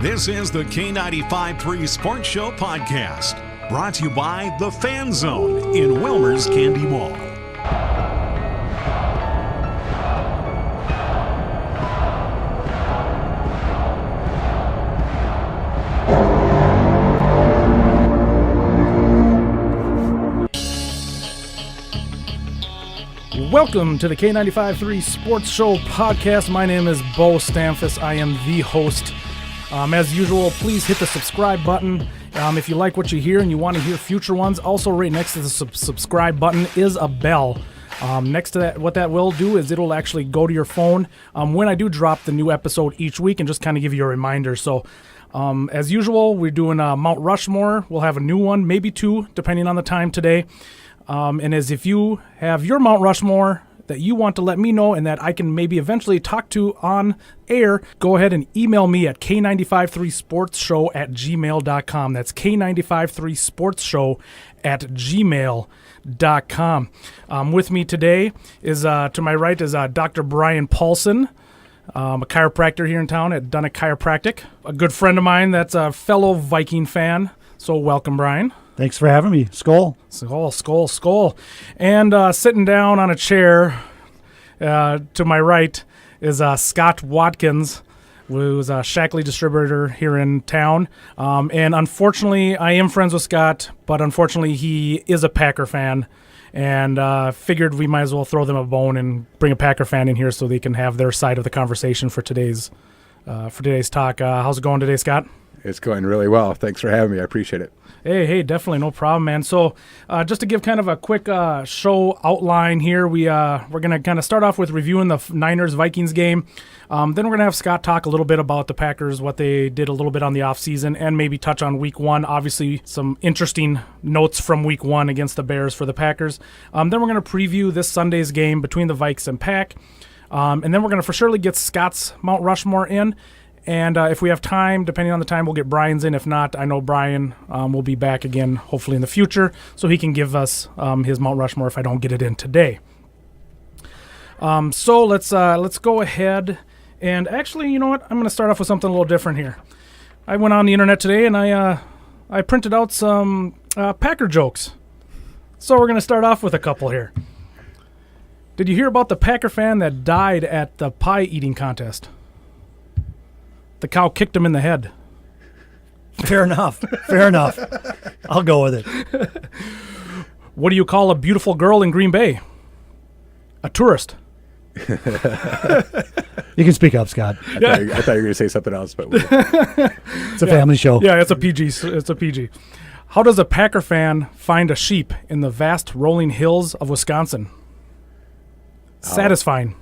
This is the K953 Sports Show podcast, brought to you by the Fan Zone in Wilmer's Candy Mall. Welcome to the K953 Sports Show podcast. My name is Beau. I am the host. As usual, please hit the subscribe button if you like what you hear and you want to hear future ones. Also, right next to the subscribe button is a bell. Next to that, what that will do is it'll actually go to your phone when I do drop the new episode each week and just kind of give you a reminder. So, as usual, we're doing Mount Rushmore. We'll have a new one, maybe two, depending on the time today. And as if you have your Mount Rushmore that you want to let me know and that I can maybe eventually talk to on air, go ahead and email me at k953sportsshow@gmail.com. That's k953sportsshow@gmail.com. With me today is, to my right is Dr. Brian Paulson, a chiropractor here in town at Dunnick Chiropractic. A good friend of mine that's a fellow Viking fan. So welcome, Brian. Thanks for having me. Skull. Skull. And sitting down on a chair to my right is Scott Watkins, who's a Shackley distributor here in town. And unfortunately, I am friends with Scott, but unfortunately, he is a Packer fan. And figured we might as well throw them a bone and bring a Packer fan in here so they can have their side of the conversation for today's talk. How's it going today, Scott? It's going really well. Thanks for having me. I appreciate it. Hey, definitely, no problem, man. So, just to give kind of a quick show outline here, we're going to kind of start off with reviewing the Niners-Vikings game. Then we're going to have Scott talk a little bit about the Packers, what they did a little bit on the offseason, and maybe touch on Week 1. Obviously, some interesting notes from Week 1 against the Bears for the Packers. Then we're going to preview this Sunday's game between the Vikes and Pack. And then we're going to for surely get Scott's Mount Rushmore in. And if we have time, depending on the time, we'll get Brian's in. If not, I know Brian will be back again, hopefully in the future, so he can give us his Mount Rushmore if I don't get it in today. So let's go ahead and actually, you know what? I'm going to start off with something a little different here. I went on the internet today and I printed out some Packer jokes. So we're going to start off with a couple here. Did you hear about the Packer fan that died at the pie eating contest? The cow kicked him in the head. Fair enough. I'll go with it. What do you call a beautiful girl in Green Bay? A tourist. You can speak up, Scott. I thought you were going to say something else, but it's a family show. Yeah, it's a PG. How does a Packer fan find a sheep in the vast rolling hills of Wisconsin? Satisfying.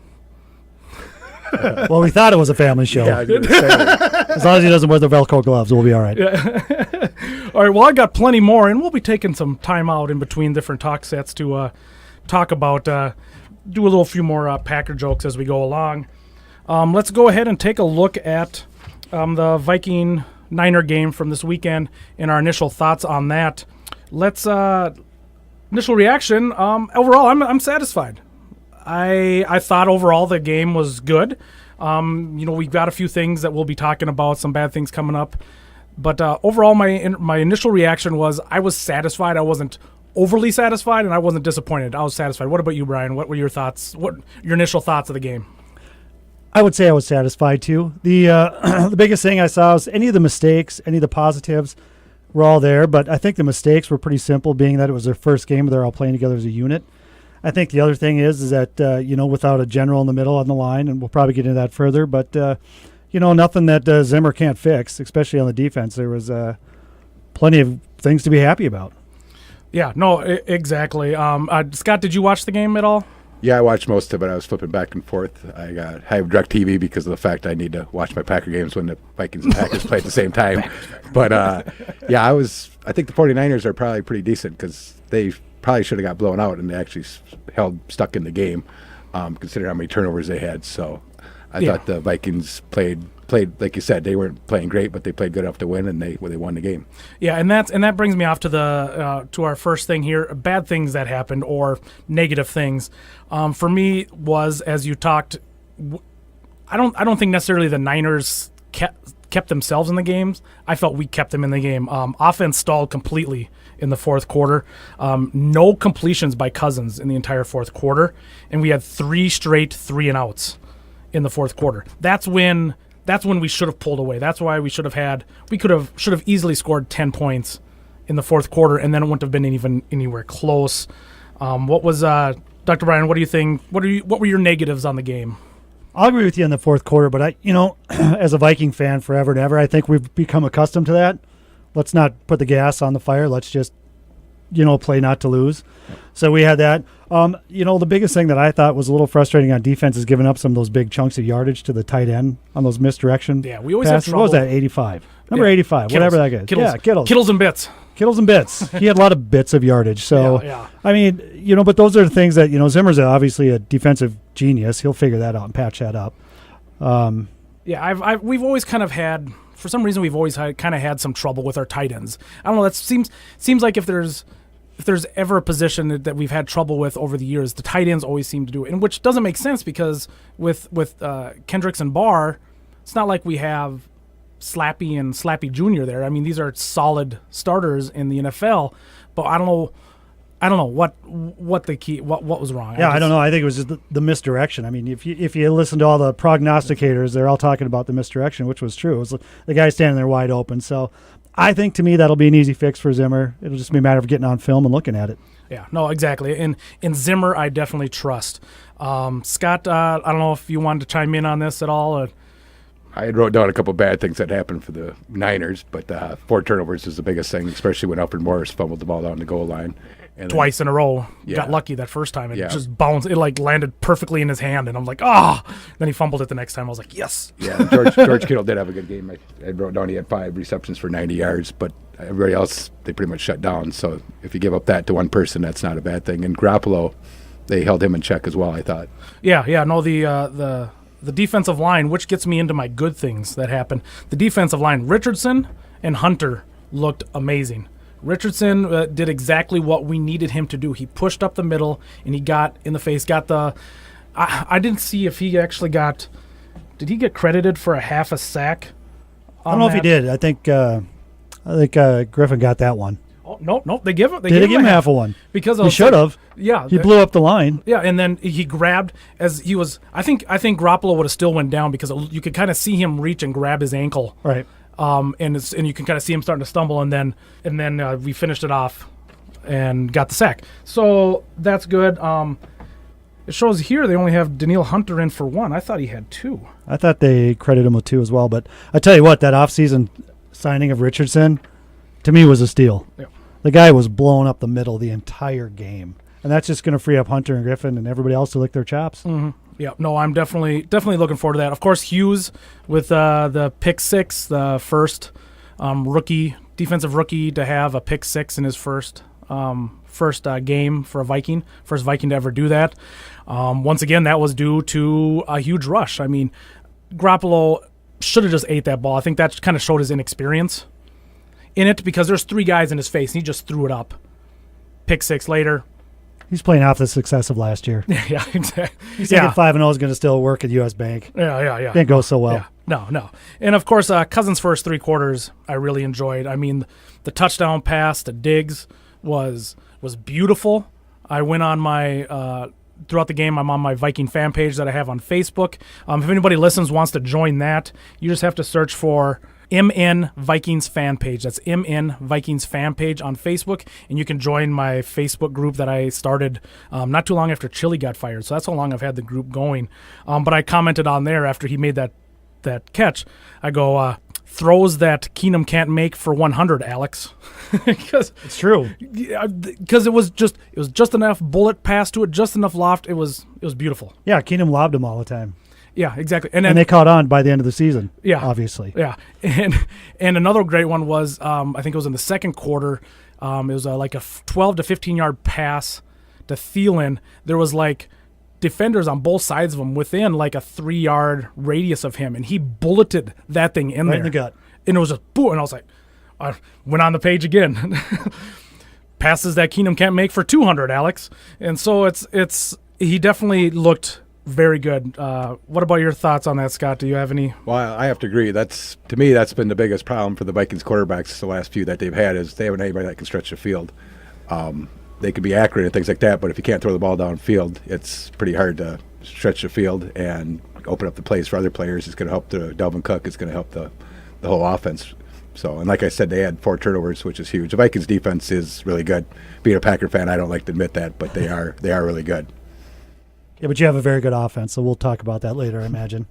Well, we thought it was a family show. yeah, I was gonna say that. As long as he doesn't wear the Velcro gloves, we'll be all right. Yeah. All right, well, I got plenty more, and we'll be taking some time out in between different talk sets to talk about, do a few more Packer jokes as we go along. Let's go ahead and take a look at the Viking-Niner game from this weekend and our initial thoughts on that. Initial reaction, overall, I'm satisfied. I thought overall the game was good. We've got a few things that we'll be talking about, some bad things coming up. But overall, my initial reaction was I was satisfied. I wasn't overly satisfied, and I wasn't disappointed. I was satisfied. What about you, Brian? What were your thoughts? What your initial thoughts of the game? I would say I was satisfied, too. The the biggest thing I saw was any of the mistakes, any of the positives were all there. But I think the mistakes were pretty simple, being that it was their first game. They're all playing together as a unit. I think the other thing is that, without a general in the middle on the line, and we'll probably get into that further, but, nothing that Zimmer can't fix, especially on the defense. There was plenty of things to be happy about. Yeah, no, exactly. Scott, did you watch the game at all? Yeah, I watched most of it. I was flipping back and forth. I have DirecTV because of the fact I need to watch my Packer games when the Vikings and Packers play at the same time. But, I think the 49ers are probably pretty decent because they probably should have got blown out, and they actually stuck in the game, considering how many turnovers they had. So I thought the Vikings played like you said, they weren't playing great, but they played good enough to win, and they won the game. Yeah, and that brings me off to the to our first thing here: bad things that happened or negative things. For me, was as you talked, I don't think necessarily the Niners kept themselves in the games. I felt we kept them in the game. Offense stalled completely in the fourth quarter. No completions by Cousins in the entire fourth quarter, and we had 3 straight 3-and-outs in the fourth quarter. That's when we should have pulled away. That's why we should have easily scored 10 points in the fourth quarter, and then it wouldn't have been even anywhere close. What was Dr. Bryan? What do you think? What were your negatives on the game? I'll agree with you in the fourth quarter, but as a Viking fan forever and ever, I think we've become accustomed to that. Let's not put the gas on the fire. Let's just, play not to lose. So we had that. The biggest thing that I thought was a little frustrating on defense is giving up some of those big chunks of yardage to the tight end on those misdirection. Yeah, we always passes. have trouble. What was that, 85? Number 85, Kittles. whatever that is. Kittles. Yeah, Kittles. Kittles and bits. Kittles and bits. He had a lot of bits of yardage. So, Yeah. I mean, but those are the things that, Zimmer's obviously a defensive genius. He'll figure that out and patch that up. We've always kind of had, for some reason, had some trouble with our tight ends. I don't know. That seems like if there's ever a position that we've had trouble with over the years, the tight ends always seem to do it, and which doesn't make sense because with Kendricks and Barr, it's not like we have Slappy and Slappy Jr. there. I mean, these are solid starters in the NFL, but I don't know what the key what was wrong. Yeah, I don't know. I think it was just the misdirection. I mean, if you listen to all the prognosticators, they're all talking about the misdirection, which was true. It was the guy standing there wide open. So I think to me that'll be an easy fix for Zimmer. It'll just be a matter of getting on film and looking at it. Yeah, no, exactly. And in Zimmer, I definitely trust. Scott, I don't know if you wanted to chime in on this at all. I wrote down a couple bad things that happened for the Niners, but 4 turnovers is the biggest thing, especially when Alfred Morris fumbled the ball down the goal line. And twice in a row. Yeah. Got lucky that first time. It just bounced. It landed perfectly in his hand, and I'm like, Then he fumbled it the next time. I was like, yes. Yeah, George Kittle did have a good game. I wrote down he had 5 receptions for 90 yards, but everybody else, they pretty much shut down. So if you give up that to one person, that's not a bad thing. And Garoppolo, they held him in check as well, I thought. Yeah. No, the defensive line, which gets me into my good things that happened. The defensive line, Richardson and Hunter looked amazing. Richardson did exactly what we needed him to do. He pushed up the middle, and he got in the face. I didn't see if he actually got – did he get credited for a half a sack? I don't know if he did. I think Griffin got that one. Oh, no, they give him. They gave him half a one because he should have. Yeah, he blew up the line. Yeah, and then he grabbed as he was. I think Garoppolo would have still went down because you could kind of see him reach and grab his ankle. Right. And you can kind of see him starting to stumble, and then we finished it off and got the sack. So that's good. It shows here they only have Danielle Hunter in for 1. I thought he had 2. I thought they credited him with 2 as well. But I tell you what, that offseason signing of Richardson, to me, was a steal. Yeah. The guy was blowing up the middle the entire game, and that's just going to free up Hunter and Griffin and everybody else to lick their chops. Mm-hmm. Yeah, no, I'm definitely looking forward to that. Of course, Hughes with the pick 6, the first defensive rookie to have a pick 6 in his first game for a Viking, first Viking to ever do that. Once again, that was due to a huge rush. I mean, Garoppolo should have just ate that ball. I think that kind of showed his inexperience in it because there's 3 guys in his face, and he just threw it up. Pick 6 later. He's playing off the success of last year. Yeah, exactly. He's thinking 5-0 is going to still work at U.S. Bank. Yeah. Can't go so well. Yeah. No. And, of course, Cousins' first 3 quarters I really enjoyed. I mean, the touchdown pass to Diggs was beautiful. I went on my throughout the game, I'm on my Viking fan page that I have on Facebook. If anybody wants to join that, you just have to search for MN Vikings fan page. That's MN Vikings fan page on Facebook, and you can join my Facebook group that I started not too long after Chili got fired. So that's how long I've had the group going. But I commented on there after he made that catch. I go, throws that Keenum can't make for 100, Alex. Because it's true. Because it was just enough bullet pass to it, just enough loft. It was beautiful. Yeah, Keenum lobbed him all the time. Yeah, exactly. And they caught on by the end of the season. Yeah, obviously. Yeah, and another great one was I think it was in the second quarter. It was like a 12 to 15 yard pass to Thielen. There was like defenders on both sides of him within like a 3 yard radius of him, and he bulleted that thing in right there in the gut. And it was just boom, and I was like, I went on the page again. Passes that Keenum can't make for 200, Alex. And so he definitely looked very good. What about your thoughts on that, Scott? Do you have any? Well, I have to agree. To me, that's been the biggest problem for the Vikings quarterbacks the last few that they've had is they haven't had anybody that can stretch the field. They can be accurate and things like that, but if you can't throw the ball downfield, it's pretty hard to stretch the field and open up the plays for other players. It's going to help Dalvin Cook. It's going to help the whole offense. So, and like I said, they had 4 turnovers, which is huge. The Vikings defense is really good. Being a Packer fan, I don't like to admit that, but they are really good. Yeah, but you have a very good offense, so we'll talk about that later, I imagine.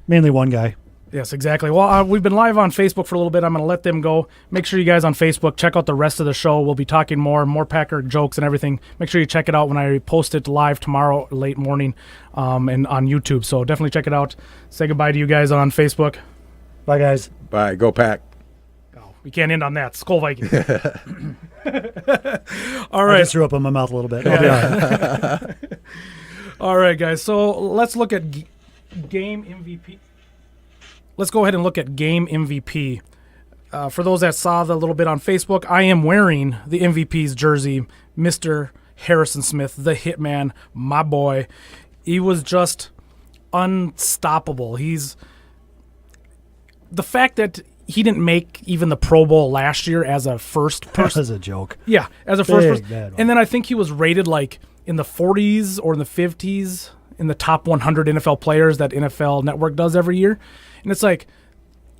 Mainly one guy. Yes, exactly. Well, we've been live on Facebook for a little bit. I'm going to let them go. Make sure you guys on Facebook check out the rest of the show. We'll be talking more Packer jokes and everything. Make sure you check it out when I post it live tomorrow late morning and on YouTube. So definitely check it out. Say goodbye to you guys on Facebook. Bye, guys. Bye. Go Pack. Oh, we can't end on that. Skull Vikings. All right. I just threw up in my mouth a little bit. I'll be all right. All right, guys. So let's look at game MVP. Let's go ahead and look at game MVP. For those that saw the little bit on Facebook, I am wearing the MVP's jersey, Mr. Harrison Smith, the hitman, my boy. He was just unstoppable. The fact that he didn't make even the Pro Bowl last year as a first person. That was a joke. Yeah, as a first person. Bad one. And then I think he was rated like in the 40s or in the 50s in the top 100 NFL players that NFL Network does every year. And it's like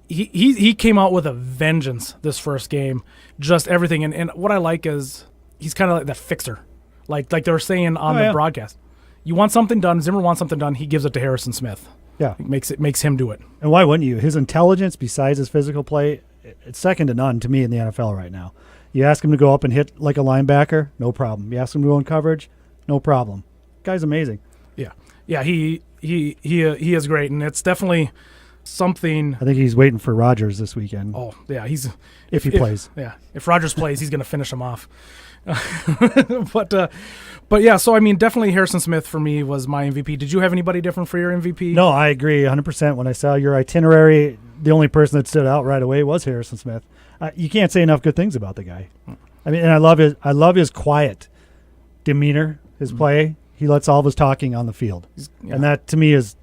he came out with a vengeance this first game, just everything. And what I like is he's kind of like that fixer, like they were saying on the broadcast. You want something done, Zimmer wants something done, he gives it to Harrison Smith. Yeah. It makes him do it. And why wouldn't you? His intelligence, besides his physical play, it's second to none to me in the NFL right now. You ask him to go up and hit like a linebacker, no problem. You ask him to go in coverage, no problem. Guy's amazing. Yeah, he is great, and it's definitely something. I think he's waiting for Rodgers this weekend. Oh yeah, if he plays. Yeah, if Rodgers plays, he's going to finish him off. But yeah, so I mean, definitely Harrison Smith for me was my MVP. Did you have anybody different for your MVP? No, I agree 100%. When I saw your itinerary, the only person that stood out right away was Harrison Smith. You can't say enough good things about the guy. I mean, and I love his quiet demeanor, his play. He lets all of his talking on the field, and that to me is,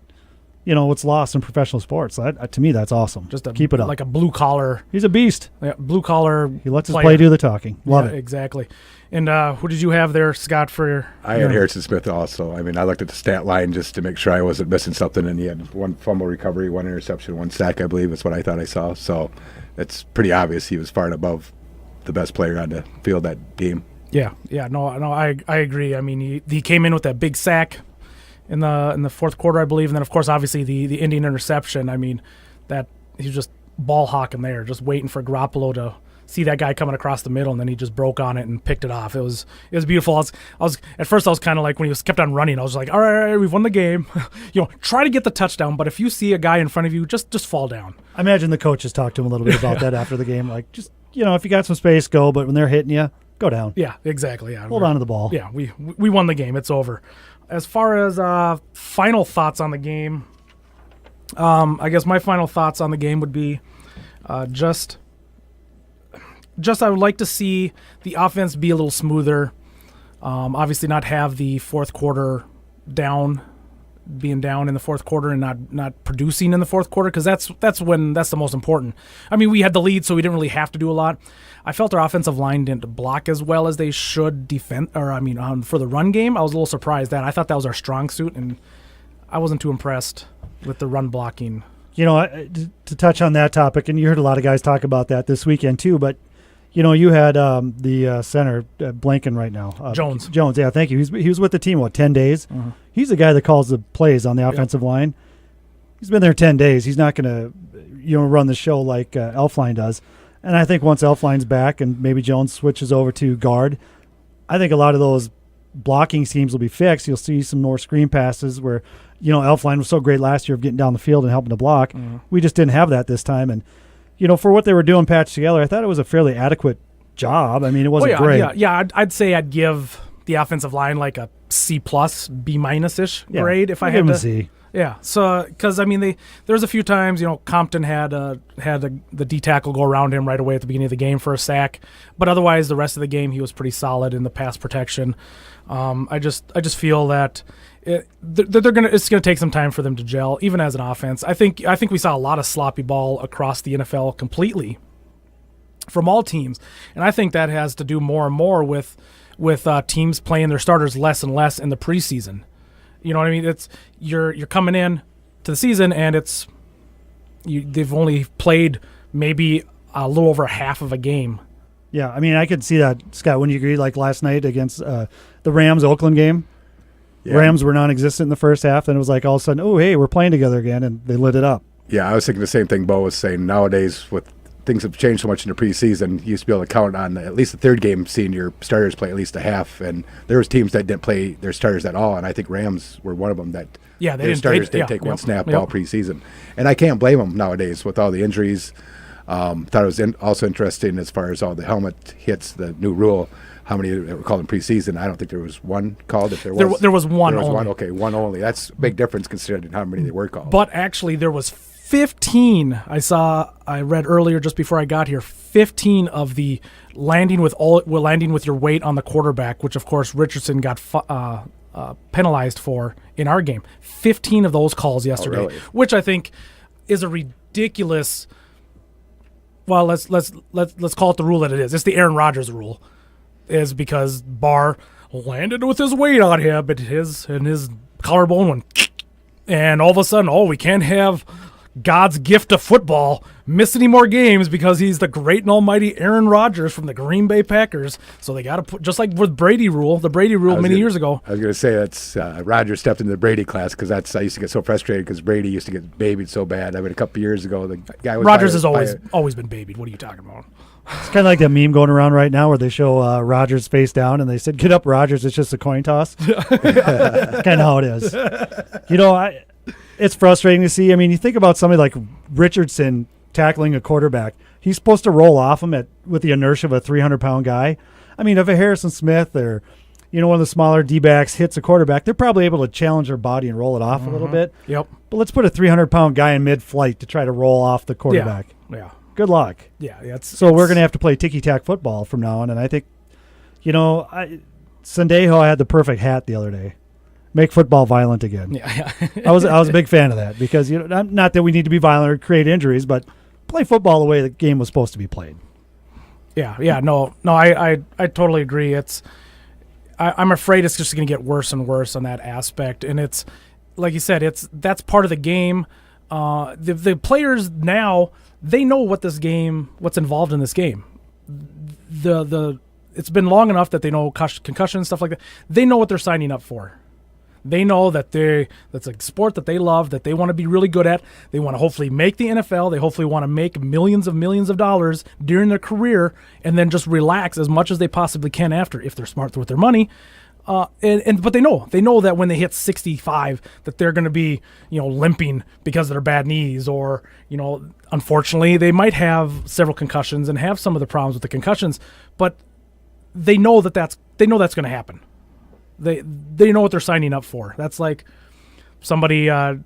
what's lost in professional sports. To me, that's awesome. Just keep it up. Like a blue collar. He's a beast. Yeah, blue collar. He lets his play do the talking. Love it. Exactly. And who did you have there, Scott? I had Harrison Smith also. I mean, I looked at the stat line just to make sure I wasn't missing something, and he had 1 fumble recovery, 1 interception, 1 sack, I believe is what I thought I saw. So it's pretty obvious he was far and above the best player on the field that game. Yeah, no, I agree. I mean, he came in with that big sack in the fourth quarter, I believe, and then of course, obviously the ending interception. I mean, that he was just ball hawking there, just waiting for Garoppolo to see that guy coming across the middle, and then he just broke on it and picked it off. It was beautiful. I was at first I was kind of like when he kept on running, I was like, all right, we've won the game. Try to get the touchdown, but if you see a guy in front of you, just fall down. I imagine the coaches talked to him a little bit about that after the game, like just if you got some space, go. But when they're hitting you, go down. Yeah, exactly. Yeah, hold on to the ball. Yeah, we won the game. It's over. As far as final thoughts on the game, I guess my final thoughts on the game would be just I would like to see the offense be a little smoother. Obviously, not have the fourth quarter being down in the fourth quarter and not producing in the fourth quarter, because that's the most important. I mean, we had the lead, so we didn't really have to do a lot. I felt our offensive line didn't block as well as they should defend. For the run game, I was a little surprised that I thought that was our strong suit, and I wasn't too impressed with the run blocking. To touch on that topic, and you heard a lot of guys talk about that this weekend too, but you had the center blanking right now. Jones, yeah, thank you. He was with the team 10 days. Mm-hmm. He's the guy that calls the plays on the offensive line. He's been there 10 days. He's not going to run the show like Elfline does. And I think once Elfline's back and maybe Jones switches over to guard, I think a lot of those blocking schemes will be fixed. You'll see some more screen passes where Elfline was so great last year of getting down the field and helping to block. Mm-hmm. We just didn't have that this time, and for what they were doing patched together, I thought it was a fairly adequate job. I mean, it wasn't great. Yeah. I'd say I'd give the offensive line like a C+, B- ish grade if I had to. Give him a C. Yeah, so because I mean, there was a few times Compton had the D tackle go around him right away at the beginning of the game for a sack, but otherwise the rest of the game he was pretty solid in the pass protection. I just feel that it's gonna take some time for them to gel, even as an offense. I think we saw a lot of sloppy ball across the NFL completely from all teams, and I think that has to do more and more with teams playing their starters less and less in the preseason. You know what I mean? It's you're coming in to the season and they've only played maybe a little over half of a game. Yeah, I mean, I could see that, Scott. When you agree, like last night against the Rams-Oakland game, Rams were non-existent in the first half, and it was like all of a sudden, oh, hey, we're playing together again, and they lit it up. Yeah, I was thinking the same thing Beau was saying. Nowadays, with things have changed so much in the preseason, you used to be able to count on at least the third game seeing your starters play at least a half, and there was teams that didn't play their starters at all, and I think Rams were one of them that their starters didn't take one snap all preseason. And I can't blame them nowadays with all the injuries. Thought it was also interesting as far as all the helmet hits, the new rule, how many were called in preseason. I don't think there was one called. If there was one there was only. One. Okay, one only. That's a big difference considering how many they were called. But actually there was 15. I read earlier just before I got here, 15 of the landing with your weight on the quarterback, which of course Richardson got penalized for in our game. 15 of those calls yesterday, really? Which I think is a ridiculous. Well, let's call it the rule that it is. It's the Aaron Rodgers rule, is because Barr landed with his weight on him, but his collarbone went, and all of a sudden, we can't have God's gift of football miss any more games because he's the great and almighty Aaron Rodgers from the Green Bay Packers. So they got to put, just like with the Brady rule many years ago. I was going to say that's Rodgers stepped into the Brady class because I used to get so frustrated because Brady used to get babied so bad. I mean, a couple years ago, the guy was Rodgers has always been babied. What are you talking about? It's kind of like that meme going around right now where they show Rodgers face down and they said, "Get up, Rodgers." It's just a coin toss. That's kind of how it is. It's frustrating to see. I mean, you think about somebody like Richardson tackling a quarterback. He's supposed to roll off him with the inertia of a 300-pound guy. I mean, if a Harrison Smith or one of the smaller D-backs hits a quarterback, they're probably able to challenge their body and roll it off a little bit. Yep. But let's put a 300-pound guy in mid-flight to try to roll off the quarterback. Yeah. Good luck. Yeah. So we're going to have to play ticky-tack football from now on, and I think, Sendejo had the perfect hat the other day. Make football violent again. Yeah. I was a big fan of that because not that we need to be violent or create injuries, but play football the way the game was supposed to be played. Yeah. No. I totally agree. I'm afraid it's just going to get worse and worse on that aspect, and it's like you said, that's part of the game. The players now, they know what's involved in this game. It's been long enough that they know concussion and stuff like that. They know what they're signing up for. They know that that's a sport that they love, that they want to be really good at. They want to hopefully make the NFL. They hopefully want to make millions of dollars during their career and then just relax as much as they possibly can after, if they're smart with their money. But they know that when they hit 65 that they're going to be, limping because of their bad knees, or, unfortunately they might have several concussions and have some of the problems with the concussions, but they know that's going to happen. They know what they're signing up for. That's like somebody going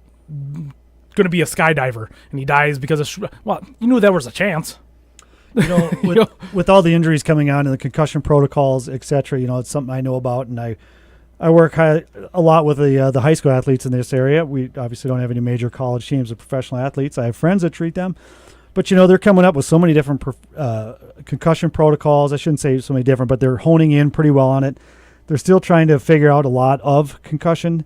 to be a skydiver and he dies because of you knew there was a chance. With all the injuries coming on and the concussion protocols, etc. It's something I know about, and I work a lot with the high school athletes in this area. We obviously don't have any major college teams of professional athletes. I have friends that treat them, but they're coming up with so many different concussion protocols. I shouldn't say so many different, but they're honing in pretty well on it. They're still trying to figure out a lot of concussion,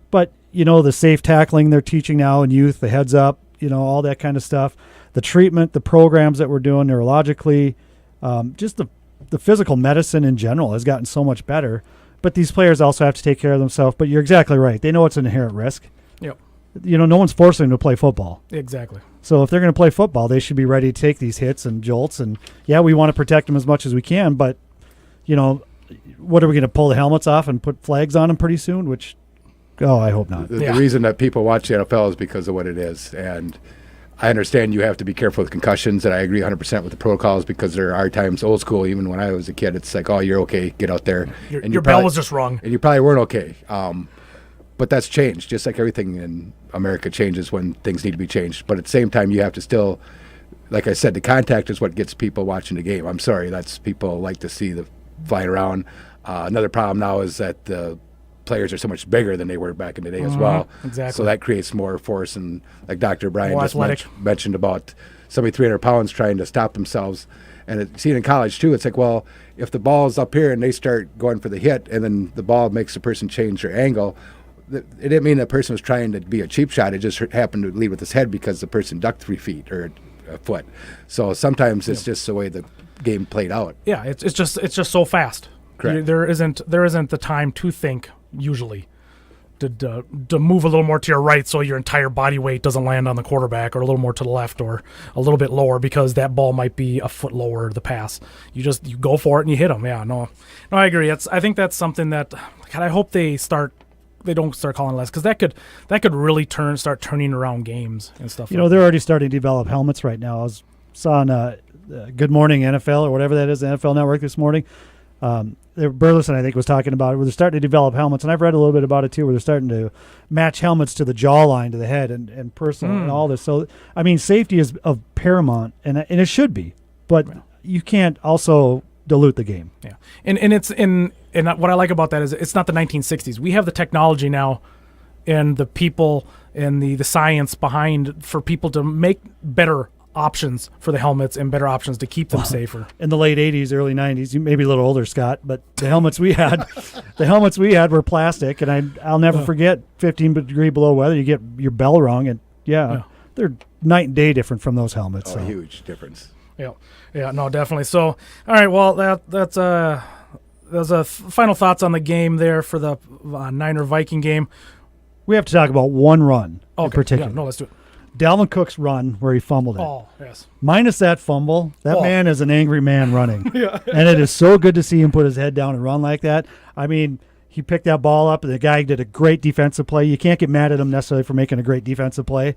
but, the safe tackling they're teaching now in youth, the heads up, all that kind of stuff, the treatment, the programs that we're doing neurologically, just the physical medicine in general has gotten so much better. But these players also have to take care of themselves. But you're exactly right. They know it's an inherent risk. Yep. No one's forcing them to play football. Exactly. So if they're going to play football, they should be ready to take these hits and jolts. And, we want to protect them as much as we can, but, what are we going to pull the helmets off and put flags on them pretty soon? Which, I hope not. The reason that people watch the NFL is because of what it is. And I understand you have to be careful with concussions, and I agree 100% with the protocols because there are times, old school, even when I was a kid, it's like, you're okay, get out there. Your bell was just wrong. And you probably weren't okay. But that's changed, just like everything in America changes when things need to be changed. But at the same time, you have to still, like I said, the contact is what gets people watching the game. I'm sorry, that's people like to see the flying around. Another problem now is that the players are so much bigger than they were back in the day as well. Exactly. So that creates more force. And like Dr. Brian More just athletic. mentioned about somebody 300 pounds trying to stop themselves. And see it in college too. It's like, well, if the ball's up here and they start going for the hit, and then the ball makes the person change their angle, it didn't mean the person was trying to be a cheap shot. It just happened to lead with his head because the person ducked 3 feet or a foot. So sometimes it's just the way the game played out. Yeah, it's just so fast. Correct. There isn't the time to think usually. To move a little more to your right so your entire body weight doesn't land on the quarterback, or a little more to the left, or a little bit lower because that ball might be a foot lower the pass. You go for it and you hit them. Yeah, no, I agree. I think that's something that, God, I hope they don't start calling less, because that could really start turning around games and stuff. You know, they're already starting to develop helmets right now. I saw on Good Morning NFL or whatever that is, the NFL Network this morning. Burleson, I think, was talking about it, where they're starting to develop helmets, and I've read a little bit about it too, where they're starting to match helmets to the jawline, to the head, and personal, and all this. So, I mean, safety is of paramount, and it should be, but you can't also dilute the game. Yeah, and it's and what I like about that is it's not the 1960s. We have the technology now, and the people and the science behind for people to make better options for the helmets and better options to keep them safer. In the late 80s, early 90s, you may be a little older, Scott, but the helmets we had, were plastic, and I'll never forget 15 degree below weather, you get your bell rung, and they're night and day different from those helmets. Oh, so. Huge difference. Yeah, no, definitely. So, all right, well, that's final thoughts on the game there for the Niner Viking game. We have to talk about one run in particular. Yeah, no, let's do it. Dalvin Cook's run where he fumbled it. Oh, yes. Minus that fumble, that man is an angry man running. And it is so good to see him put his head down and run like that. I mean, he picked that ball up, and the guy did a great defensive play. You can't get mad at him necessarily for making a great defensive play.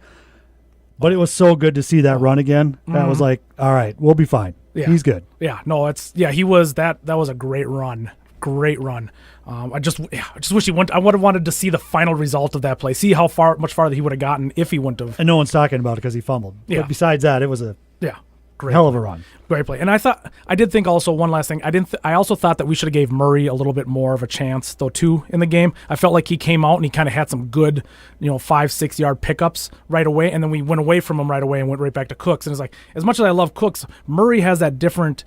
But it was so good to see that run again. That was like, all right, we'll be fine. Yeah. He's good. Yeah, no, he was that was a great run. Great run. I just wish he went. I would have wanted to see the final result of that play. See how much farther he would have gotten if he wouldn't have. And no one's talking about it because he fumbled. Yeah. But besides that, it was a great hell of a run. Great play. And I did think also one last thing. I also thought that we should have gave Murray a little bit more of a chance though too in the game. I felt like he came out and he kind of had some good, 5-6 yard pickups right away, and then we went away from him right away and went right back to Cooks. And it's like, as much as I love Cooks, Murray has that different.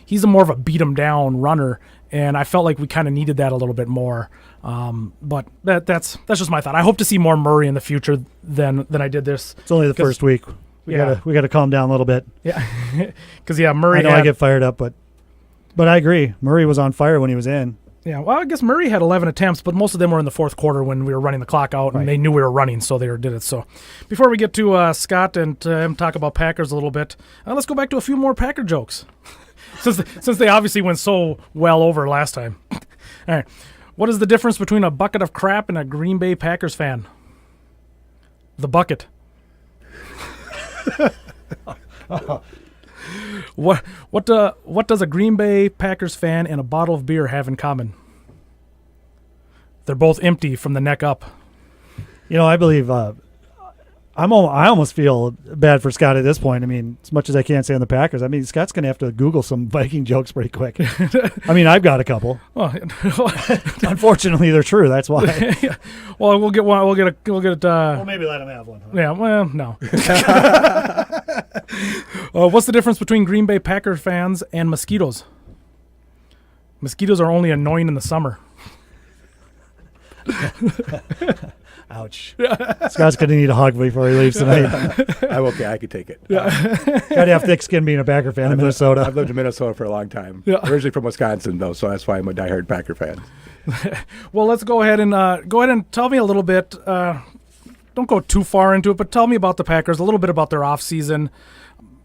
He's more of a beat him down runner, and I felt like we kind of needed that a little bit more. But that's just my thought. I hope to see more Murray in the future than I did this. It's only the first week. We gotta calm down a little bit. Yeah, because Murray. I know I get fired up, but I agree. Murray was on fire when he was in. Yeah, well, I guess Murray had 11 attempts, but most of them were in the fourth quarter when we were running the clock out, and they knew we were running, so they did it. So before we get to Scott and him talk about Packers a little bit, let's go back to a few more Packer jokes. Since they obviously went so well over last time. All right. What is the difference between a bucket of crap and a Green Bay Packers fan? The bucket. What does a Green Bay Packers fan and a bottle of beer have in common? They're both empty from the neck up. I believe I almost feel bad for Scott at this point. I mean, as much as I can't say on the Packers, I mean, Scott's going to have to Google some Viking jokes pretty quick. I mean, I've got a couple. Well, unfortunately, they're true. That's why. Well, we'll get one. We'll get it. Well, maybe let him have one. Huh? Yeah. Well, no. What's the difference between Green Bay Packers fans and mosquitoes? Mosquitoes are only annoying in the summer. Ouch. Scott's going to need a hug before he leaves tonight. I'm okay. I could take it. Got to have thick skin being a Packer fan in Minnesota. I've lived in Minnesota for a long time. Yeah. Originally from Wisconsin, though, so that's why I'm a diehard Packer fan. Well, let's go ahead and tell me a little bit. Don't go too far into it, but tell me about the Packers, a little bit about their offseason,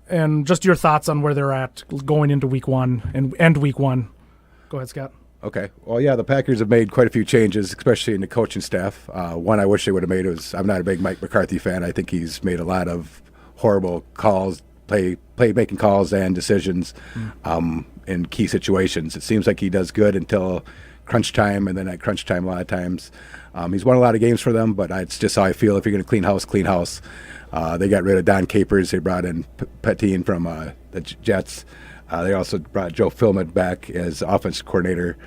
and just your thoughts on where they're at going into week one and end week one. Go ahead, Scott. Okay. Well, yeah, the Packers have made quite a few changes, especially in the coaching staff. One I wish they would have made was, I'm not a big Mike McCarthy fan. I think he's made a lot of horrible calls, making calls and decisions in key situations. It seems like he does good until crunch time, and then at crunch time a lot of times. He's won a lot of games for them, but it's just how I feel. If you're going to clean house, clean house. They got rid of Don Capers. They brought in Pettine from the Jets. They also brought Joe Philbin back as offensive coordinator.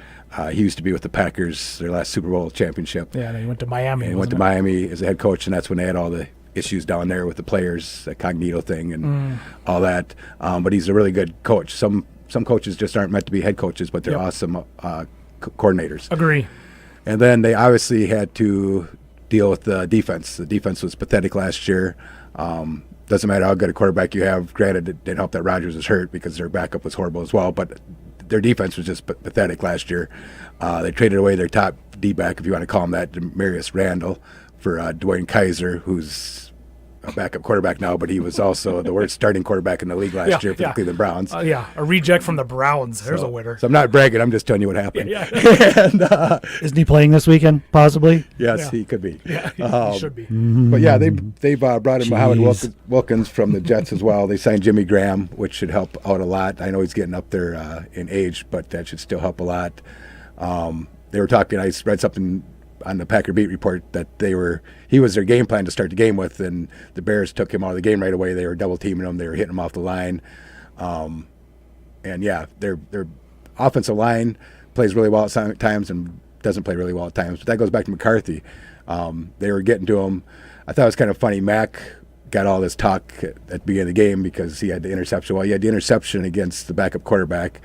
He used to be with the Packers, their last Super Bowl championship. Yeah, and he went to Miami. And he went to Miami as a head coach, and that's when they had all the issues down there with the players, the Cognito thing and all that. But he's a really good coach. Some coaches just aren't meant to be head coaches, but they're awesome coordinators. Agree. And then they obviously had to deal with the defense. The defense was pathetic last year. Doesn't matter how good a quarterback you have. Granted, it didn't help that Rodgers was hurt because their backup was horrible as well, but their defense was just pathetic last year. They traded away their top D-back, if you want to call him that, Demarius Randall, for Dwayne Kaiser, who's a backup quarterback now, but he was also the worst starting quarterback in the league last year for the Cleveland Browns. A reject from the Browns. There's a winner. So I'm not bragging. I'm just telling you what happened. And, isn't he playing this weekend, possibly? Yes, he could be. Yeah, he should be. But yeah, they've brought in Muhammad Wilkins from the Jets as well. They signed Jimmy Graham, which should help out a lot. I know he's getting up there in age, but that should still help a lot. They were talking. I read something on the Packer beat report that he was their game plan to start the game with, and the Bears took him out of the game right away. They were double teaming him. They were hitting him off the line. And yeah, their offensive line plays really well at times and doesn't play really well at times. But that goes back to McCarthy. They were getting to him. I thought it was kind of funny. Mack got all this talk at the beginning of the game because he had the interception. Well, he had the interception against the backup quarterback.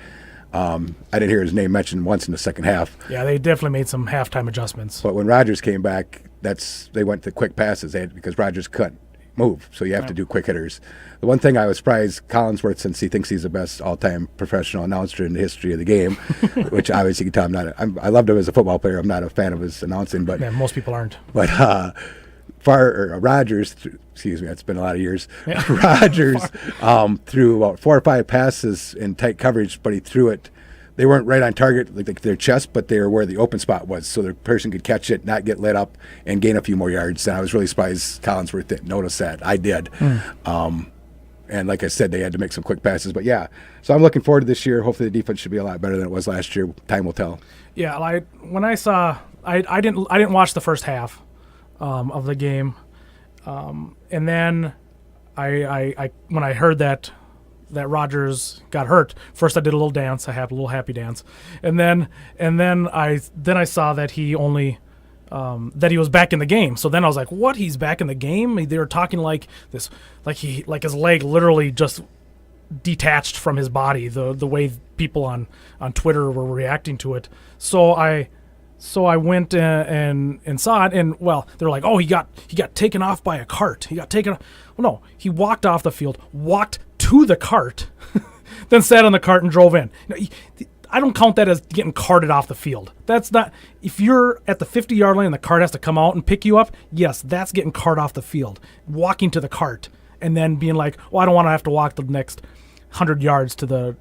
I didn't hear his name mentioned once in the second half. Yeah, they definitely made some halftime adjustments. But when Rodgers came back, they went to quick passes because Rodgers couldn't move, so you have to do quick hitters. The one thing I was surprised, Collinsworth, since he thinks he's the best all-time professional announcer in the history of the game, which obviously you can tell I loved him as a football player. I'm not a fan of his announcing, but most people aren't. But Rodgers, excuse me, it's been a lot of years. Yeah. Rodgers threw about 4 or 5 passes in tight coverage, but he threw it. They weren't right on target, like their chest, but they were where the open spot was, so the person could catch it, not get lit up, and gain a few more yards. And I was really surprised Collinsworth didn't notice that. I did. And like I said, they had to make some quick passes. But yeah, so I'm looking forward to this year. Hopefully the defense should be a lot better than it was last year. Time will tell. Yeah, when I saw, I didn't watch the first half of the game, and then I when I heard that Rodgers got hurt, first I did a little dance. I had a little happy dance, and then I saw that he only that he was back in the game. So then I was like, what? He's back in the game? They were talking like this, like his leg literally just detached from his body. The way people on Twitter were reacting to it. So I went and saw it, and well, they're like, oh, he got taken off by a cart. He got taken off. Well, no, he walked off the field, walked to the cart, then sat on the cart and drove in. I don't count that as getting carted off the field. That's not, if you're at the 50-yard line and the cart has to come out and pick you up, yes, that's getting carted off the field. Walking to the cart and then being like, oh, I don't want to have to walk the next 100 yards to the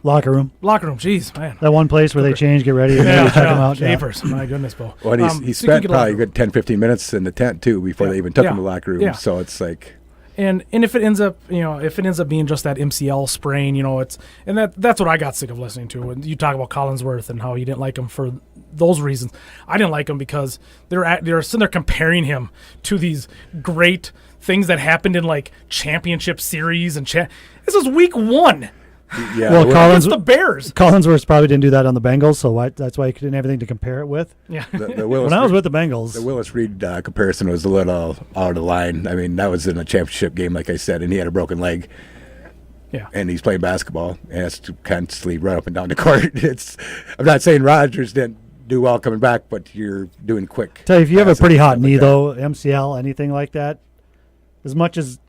locker room. Jeez, man. That one place where they change, get ready, and check them out. Japers. My goodness, Beau. Well, he spent probably a good 10, 15 minutes in the tent too before they even took him to the locker room. Yeah. So it's like, and if it ends up being just that MCL sprain, that's what I got sick of listening to. When you talk about Collinsworth and how you didn't like him for those reasons, I didn't like him because they're sitting there comparing him to these great things that happened in like championship series and this is week 1. Yeah, well, the Bears. Collinsworth probably didn't do that on the Bengals, so that's why he didn't have anything to compare it with. Yeah. When I was with the Bengals, the Willis Reed comparison was a little out of line. I mean, that was in a championship game, like I said, and he had a broken leg. Yeah. And he's playing basketball and has to constantly run up and down the court. I'm not saying Rodgers didn't do well coming back, but you're doing quick. Tell you, if you have a pretty hot knee, though, MCL, anything like that, as much as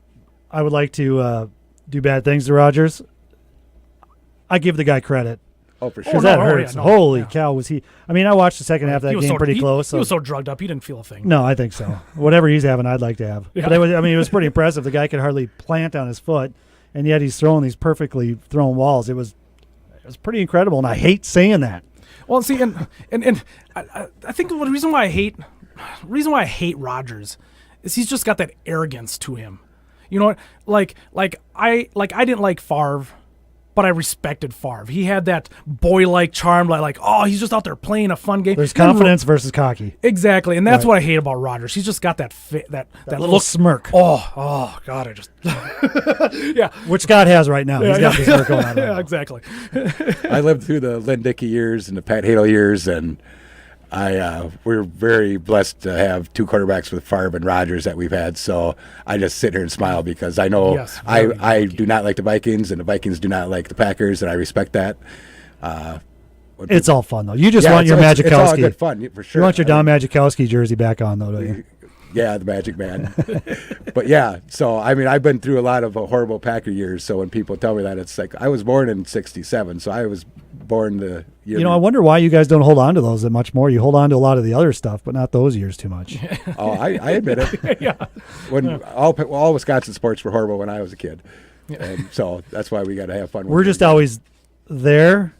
I would like to do bad things to Rodgers, I give the guy credit. Oh, for sure. Because that hurts. Holy cow, was he... I mean, I watched the second half of that game pretty close. He was so drugged up, he didn't feel a thing. No, I think so. Whatever he's having, I'd like to have. Yeah. But it was pretty impressive. The guy could hardly plant on his foot, and yet he's throwing these perfectly thrown walls. It was pretty incredible, and I hate saying that. Well, see, and I think the reason why I hate Rodgers is he's just got that arrogance to him. You know what? Like I didn't like Favre but I respected Favre. He had that boy-like charm, like, oh, he's just out there playing a fun game. There's confidence versus cocky. Exactly, and that's Right. what I hate about Rodgers. He's just got that that little look. smirk. Oh, God, I just yeah. Which Scott has right now. He's got this smirk going on right Yeah, now. exactly. I lived through the Lynn Dickey years and the Pat Hadel years, and we're very blessed to have two quarterbacks with Favre and Rodgers that we've had. So I just sit here and smile because I know Yes, I very lucky. do not like the Vikings, and the Vikings do not like the Packers, and I respect that. It's all fun, though. You just Yeah, want your it's all Majikowski. good fun for sure. You want your I Don mean, Majikowski jersey back on, though, don't you? Yeah, the Magic Man. But yeah, so I mean, I've been through a lot of horrible Packer years. So when people tell me that, it's like I was born in '67, so I was born the year. You know, I wonder why you guys don't hold on to those that much more. You hold on to a lot of the other stuff, but not those years too much. Oh, I admit it. Yeah. When all Wisconsin sports were horrible when I was a kid, and so that's why we got to have fun. We're just always there,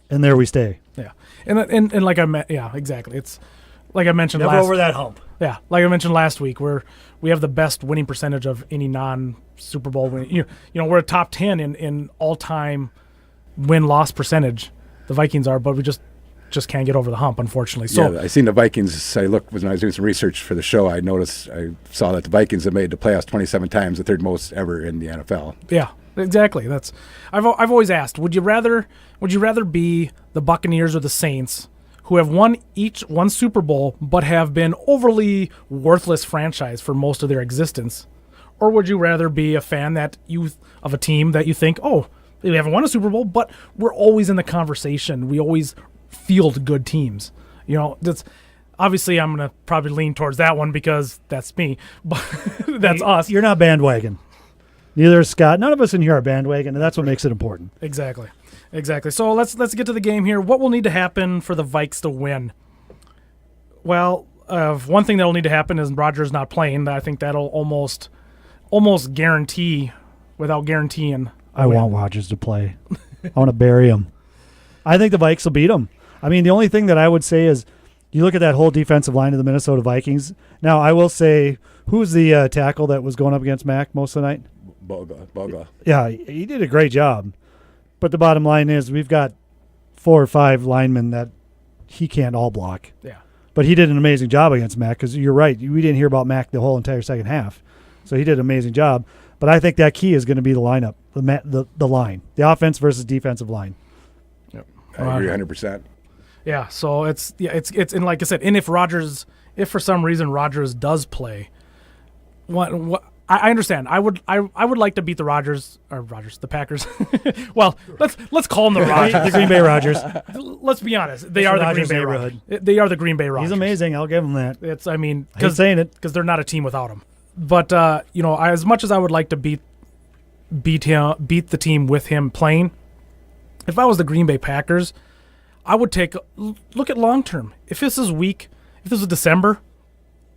and there we stay. Yeah, and like yeah, exactly. It's like I mentioned Never last. over that hump. Yeah, like I mentioned last week, we have the best winning percentage of any non-Super Bowl win. You know, we're a top 10 in all-time win-loss percentage. The Vikings are, but we just can't get over the hump, unfortunately. So yeah, I seen the Vikings. I looked when I was doing some research for the show. I saw that the Vikings have made the playoffs 27 times, the third most ever in the NFL. yeah, exactly. That's I've always asked. Would you rather be the Buccaneers or the Saints, who have won each one Super Bowl but have been overly worthless franchise for most of their existence? Or would you rather be a fan of a team that you think, oh, we haven't won a Super Bowl, but we're always in the conversation. We always field good teams. You know, that's obviously I'm going to probably lean towards that one because that's me, but that's us. You're not bandwagon. Neither is Scott. None of us in here are bandwagon, and that's what makes it important. Exactly. So let's get to the game here. What will need to happen for the Vikes to win? Well, one thing that will need to happen is Rodgers not playing. I think that'll almost guarantee, without guaranteeing. I want Rodgers to play. I want to bury him. I think the Vikes will beat him. I mean, the only thing that I would say is you look at that whole defensive line of the Minnesota Vikings. Now, I will say, who's the tackle that was going up against Mac most of the night? Boga. Yeah, he did a great job. But the bottom line is we've got 4 or 5 linemen that he can't all block. Yeah. But he did an amazing job against Mac because you're right. We didn't hear about Mac the whole entire second half. So he did an amazing job. But I think that key is going to be the lineup, the line, the offense versus defensive line. Yep. I agree 100%. Yeah. So it's and like I said, and if for some reason Rodgers does play, what I understand. I would like to beat the Packers. Well, let's call them the Rodgers. The Green Bay Rodgers. Let's be honest. They It's are the Rodgers Green Bay neighborhood. Rodgers. They are the Green Bay Rodgers. He's amazing. I'll give him that. It's I mean I hate saying it. because they're not a team without him. But as much as I would like to beat the team with him playing, if I was the Green Bay Packers, I would look at long term. If this is December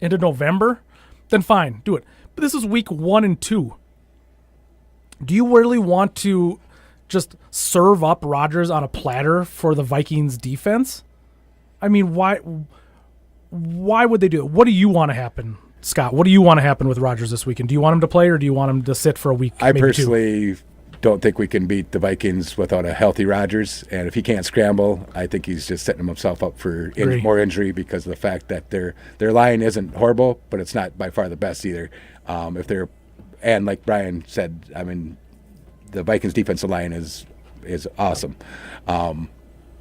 into November, then fine, do it. But this is week 1 and 2. Do you really want to just serve up Rodgers on a platter for the Vikings defense? I mean, why would they do it? What do you want to happen, Scott? What do you want to happen with Rodgers this weekend? Do you want him to play or do you want him to sit for a week? I maybe personally don't think we can beat the Vikings without a healthy Rodgers. And if he can't scramble, I think he's just setting himself up for more injury because of the fact that their line isn't horrible, but it's not by far the best either. And like Brian said, I mean, the Vikings defensive line is awesome.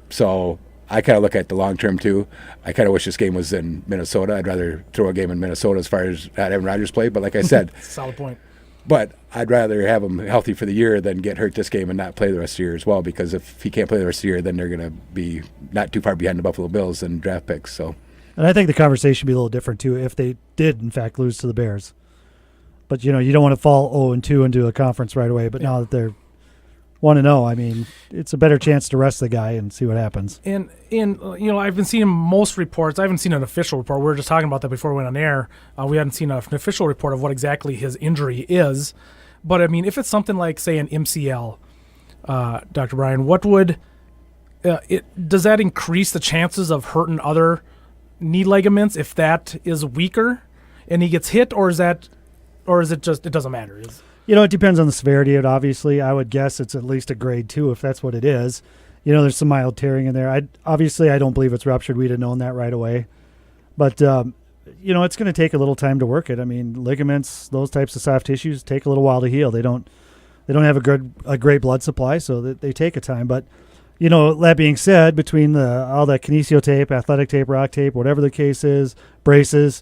So I kind of look at the long term too. I kind of wish this game was in Minnesota. I'd rather throw a game in Minnesota as far as not having Rodgers play. But like I said, Solid point. But I'd rather have him healthy for the year than get hurt this game and not play the rest of the year as well. Because if he can't play the rest of the year, then they're going to be not too far behind the Buffalo Bills in draft picks. So, and I think the conversation would be a little different too if they did in fact lose to the Bears. But you don't want to fall 0-2 into a conference right away. But now that they're 1-0, I mean, it's a better chance to rest the guy and see what happens. And I've been seeing most reports. I haven't seen an official report. We were just talking about that before we went on air. We hadn't seen an official report of what exactly his injury is. But I mean, if it's something like, say, an MCL, Dr. Brian, what would does that increase the chances of hurting other knee ligaments if that is weaker and he gets hit, or is it just it doesn't matter? It depends on the severity of it, obviously. I would guess it's at least a grade 2 if that's what it is. There's some mild tearing in there. I don't believe it's ruptured. We'd have known that right away. But, it's going to take a little time to work it. I mean, ligaments, those types of soft tissues take a little while to heal. They don't have a great blood supply, so they take a time. But, that being said, between all that kinesio tape, athletic tape, rock tape, whatever the case is, braces,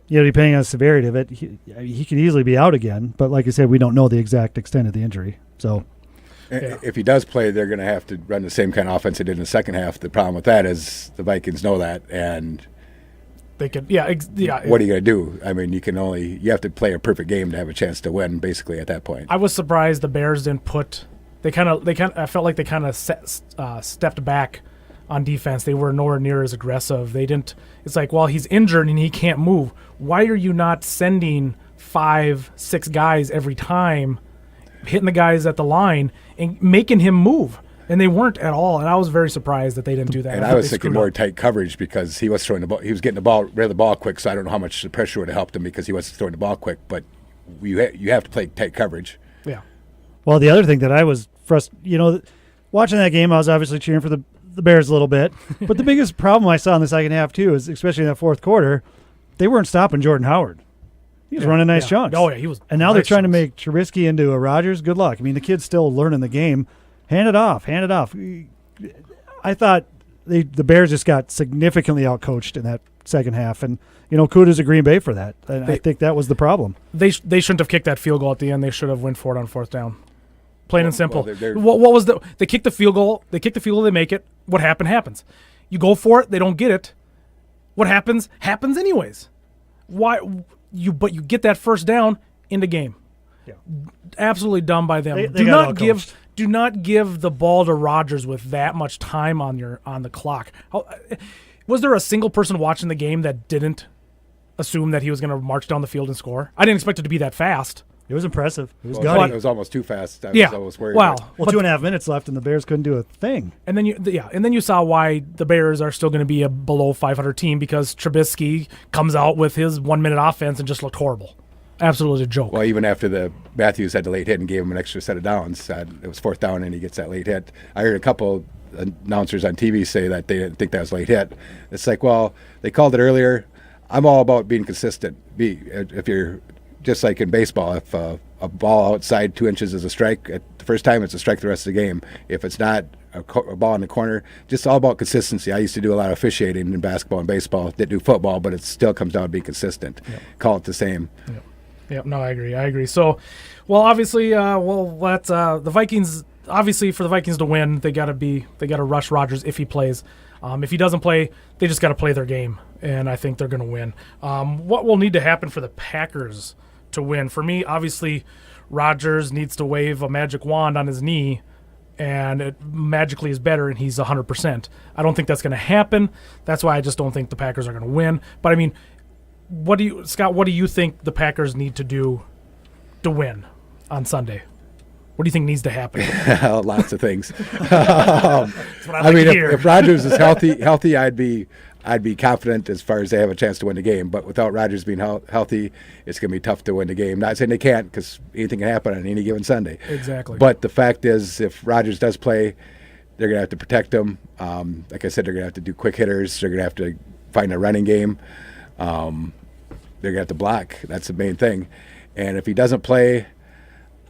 depending on the severity of it, he could easily be out again. But like I said, we don't know the exact extent of the injury. So, if he does play, they're going to have to run the same kind of offense they did in the second half. The problem with that is the Vikings know that, and they could, What are you going to do? I mean, you have to play a perfect game to have a chance to win. Basically, at that point, I was surprised the Bears didn't put. I felt like they kind of stepped back on defense. They were nowhere near as aggressive. They didn't. It's like, well, he's injured and he can't move. Why are you not sending 5-6 guys every time, hitting the guys at the line and making him move? And they weren't at all. And I was very surprised that they didn't do that. And I was thinking more tight coverage because he was throwing the ball. He was getting rid of the ball quick. So I don't know how much the pressure would have helped him because he was throwing the ball quick. But you have to play tight coverage. Yeah. Well, the other thing that I was frustrated, watching that game, I was obviously cheering for the Bears a little bit. But the biggest problem I saw in the second half, too, is especially in that fourth quarter, they weren't stopping Jordan Howard. He was running nice chunks. Oh, yeah, he was. And now they're trying to make Trubisky into a Rodgers. Good luck. I mean, the kid's still learning the game. Hand it off. I thought the Bears just got significantly outcoached in that second half. And, kudos to Green Bay for that. And I think that was the problem. They shouldn't have kicked that field goal at the end. They should have went for it on fourth down. Plain and simple. What was they kicked the field goal. They kick the field goal. They make it. What happened happens. You go for it. They don't get it. What happens anyways. But you get that first down in the game. Yeah. Absolutely dumb by them. Do not give the ball to Rodgers with that much time on the clock. Was there a single person watching the game that didn't assume that he was going to march down the field and score? I didn't expect it to be that fast. It was impressive. It was gutty. It was almost too fast. I was worried. Wow. Well, 2.5 minutes left, and the Bears couldn't do a thing. And then you saw why the Bears are still going to be a below 500 team because Trubisky comes out with his 1 minute offense and just looked horrible. Absolutely a joke. Well, even after the Matthews had the late hit and gave him an extra set of downs, it was fourth down and he gets that late hit. I heard a couple announcers on TV say that they didn't think that was late hit. It's like, well, they called it earlier. I'm all about being consistent. If you're just like in baseball, if a ball outside 2 inches is a strike, at the first time it's a strike the rest of the game. If it's not a ball in the corner, just all about consistency. I used to do a lot of officiating in basketball and baseball. Didn't do football, but it still comes down to being consistent. Yep. Call it the same. Yep. Yep. No, I agree. So, well, obviously, that's the Vikings. Obviously, for the Vikings to win, they got to rush Rodgers if he plays. If he doesn't play, they just got to play their game, and I think they're going to win. What will need to happen for the Packers to win? For me, obviously, Rodgers needs to wave a magic wand on his knee, and it magically is better, and he's 100%. I don't think that's going to happen. That's why I just don't think the Packers are going to win. But, I mean, Scott, what do you think the Packers need to do to win on Sunday? What do you think needs to happen? Lots of things. If Rodgers is healthy, I'd be confident as far as they have a chance to win the game. But without Rodgers being healthy, it's going to be tough to win the game. Not saying they can't, because anything can happen on any given Sunday. Exactly. But the fact is, if Rodgers does play, they're going to have to protect him. Like I said, they're going to have to do quick hitters. They're going to have to find a running game. They're going to have to block. That's the main thing. And if he doesn't play,